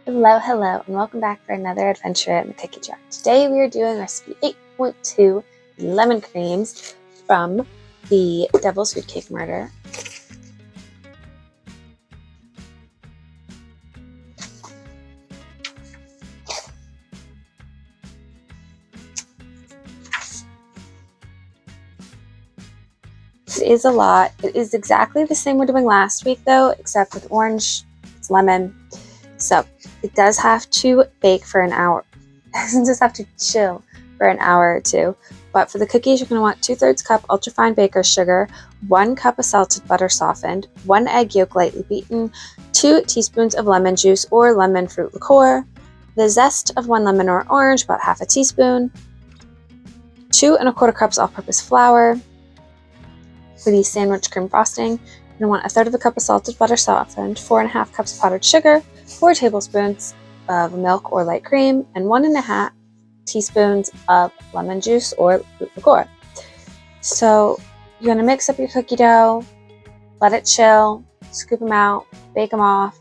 Hello, hello, and welcome back for another adventure in the cookie jar. Today we are doing recipe 8.2, lemon creams from the Devil's Food Cake Murder. It is a lot. It is exactly the same we're doing last week though, except with orange, it's lemon. So it does have to bake for an hour. It doesn't just have to chill for an hour or two. But for the cookies, you're going to want 2/3 cup ultrafine baker's sugar, 1 cup of salted butter softened, 1 egg yolk lightly beaten, 2 teaspoons of lemon juice or lemon fruit liqueur, the zest of 1 lemon or orange, about half a teaspoon, 2 1/4 cups all-purpose flour. For the sandwich cream frosting, you're going to want 1/3 cup of salted butter softened, 4.5 cups of powdered sugar, 4 tablespoons of milk or light cream, and 1.5 teaspoons of lemon juice or fruit liqueur. So you're going to mix up your cookie dough, let it chill, scoop them out, bake them off.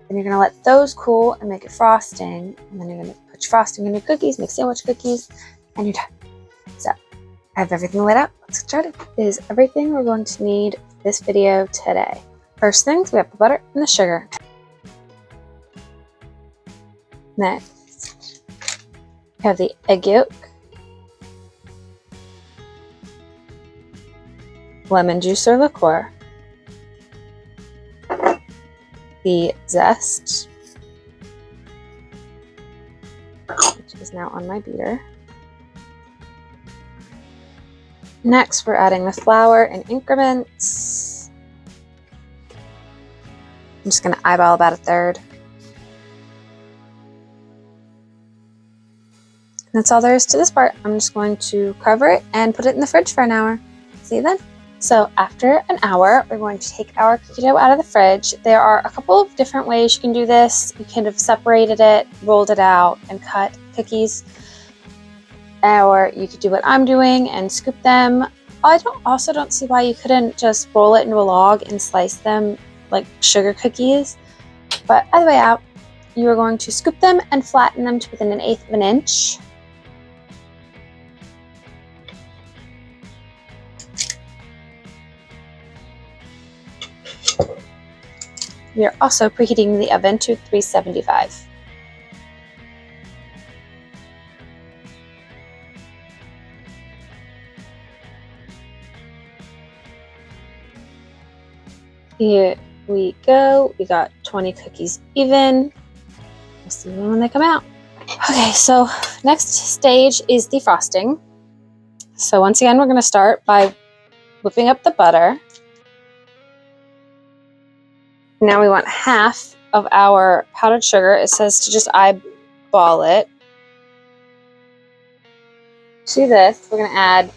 Then you're going to let those cool and make it frosting. And then you're going to put your frosting in your cookies, make sandwich cookies, and you're done. So I have everything laid out. Let's get started. This is everything we're going to need for this video today. First things, we have the butter and the sugar. Next, we have the egg yolk, lemon juice or liqueur, the zest, which is now on my beater. Next, we're adding the flour in increments. I'm just going to eyeball about 1/3. That's all there is to this part. I'm just going to cover it and put it in the fridge for an hour. See you then. So after an hour, we're going to take our cookie dough out of the fridge. There are a couple of different ways you can do this. You kind of separated it, rolled it out, and cut cookies. Or you could do what I'm doing and scoop them. I also don't see why you couldn't just roll it into a log and slice them like sugar cookies. But either way out, you are going to scoop them and flatten them to within 1/8 of an inch. We are also preheating the oven to 375. Here we go. We got 20 cookies even. We'll see them when they come out. Okay, so next stage is the frosting. So once again, we're going to start by whipping up the butter. Now we want half of our powdered sugar. It says to just eyeball it. To this, we're going to add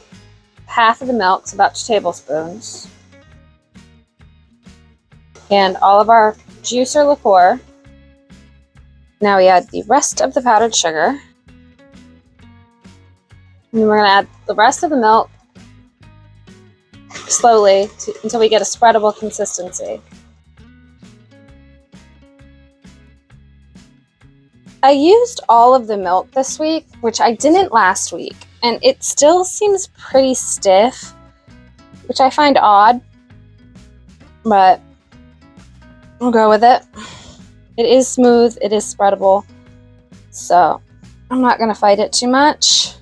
half of the milk, so about 2 tablespoons. And all of our juice or liqueur. Now we add the rest of the powdered sugar. And then we're going to add the rest of the milk slowly until we get a spreadable consistency. I used all of the milk this week, which I didn't last week, and it still seems pretty stiff, which I find odd, but we'll go with it. It is smooth, it is spreadable, so I'm not going to fight it too much.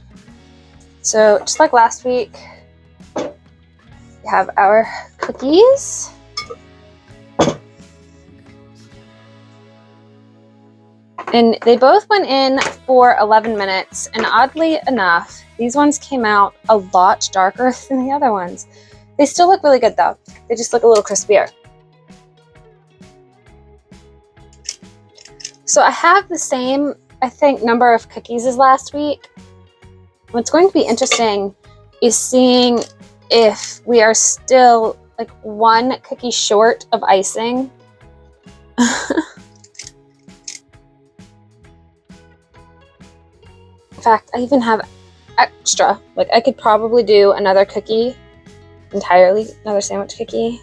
So just like last week, we have our cookies. And they both went in for 11 minutes, and oddly enough, these ones came out a lot darker than the other ones. They still look really good though. They just look a little crispier. So I have the same, I think, number of cookies as last week. What's going to be interesting is seeing if we are still like 1 cookie short of icing. In fact, I even have extra. Like I could probably do another cookie entirely, another sandwich cookie.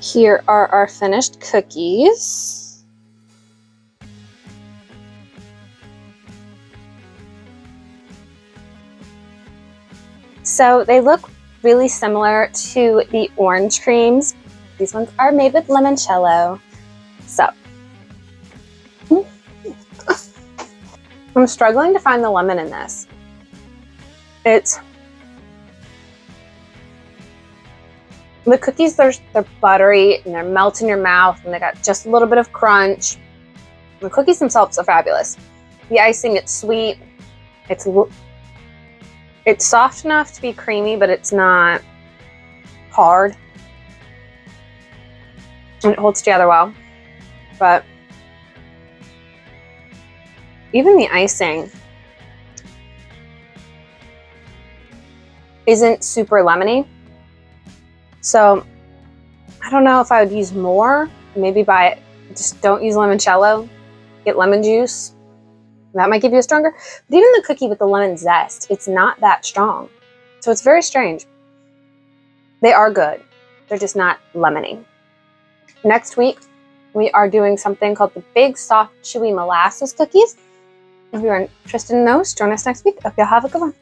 Here are our finished cookies. So they look really similar to the orange creams. These ones are made with limoncello. So I'm struggling to find the lemon in this. The cookies, they're buttery and they're melt in your mouth and they got just a little bit of crunch. The cookies themselves are fabulous. The icing, it's sweet. It's soft enough to be creamy, but it's not hard. And it holds together well. But even the icing isn't super lemony. So I don't know if I would use more. Maybe just don't use limoncello. Get lemon juice. That might give you a stronger. But even the cookie with the lemon zest, it's not that strong. So it's very strange. They are good. They're just not lemony. Next week, we are doing something called the Big Soft Chewy Molasses Cookies. If you're interested in those, join us next week. Hope y'all have a good one.